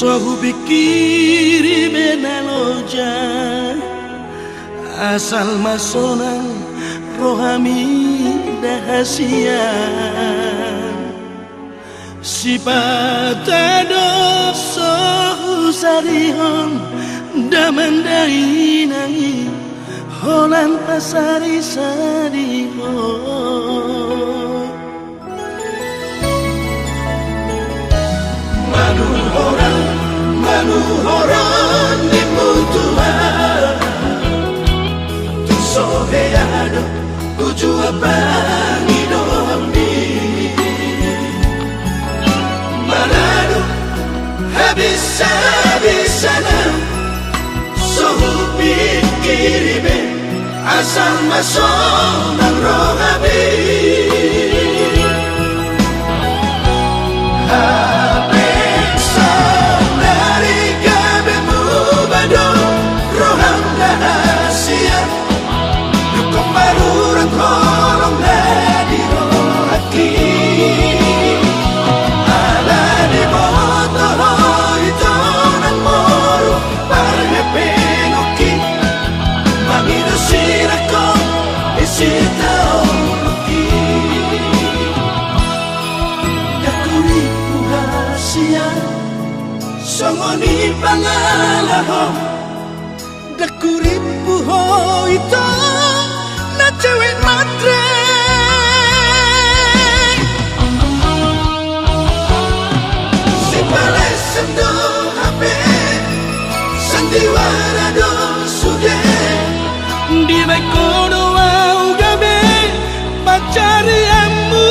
Sohu pikiri benaloja asal masonang rohami dahasian sipatado sohu sarihon damandai nangi holan pasari sarihon Manuhoran di mutuhan tu soheado tuju abangi domi Manado habis-habisan sohu pikiribe asal masuk nang rohabi Songoni pangalaho dakuripu ho ito na cewek matre si palesem do hape sandiwara do sude di baikono au gabe pacariamu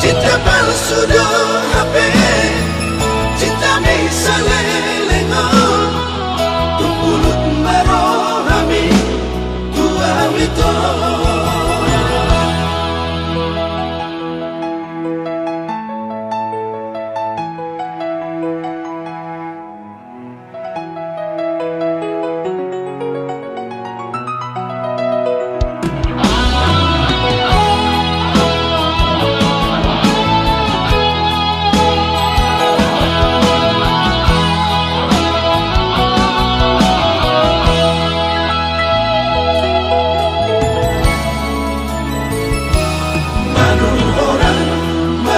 cinta palsu do hape Saleleno Tupulut marohami Tuawito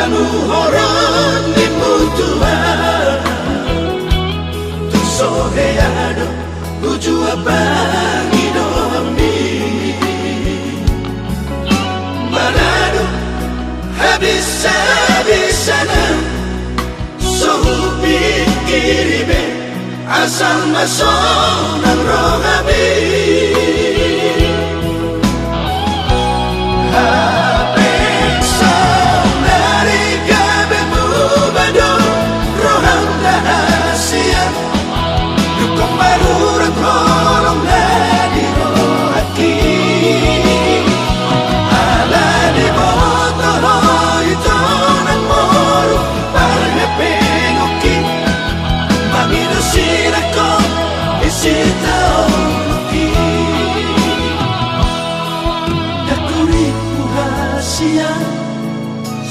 Manuhoran di mutuhan tu soheado tuju abangi domi Manado habis-habisan sohu pikiribe asal masuk nang rohabi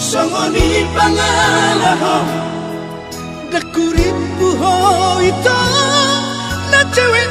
Songoni pangalaho dakuripu ho ito na cewek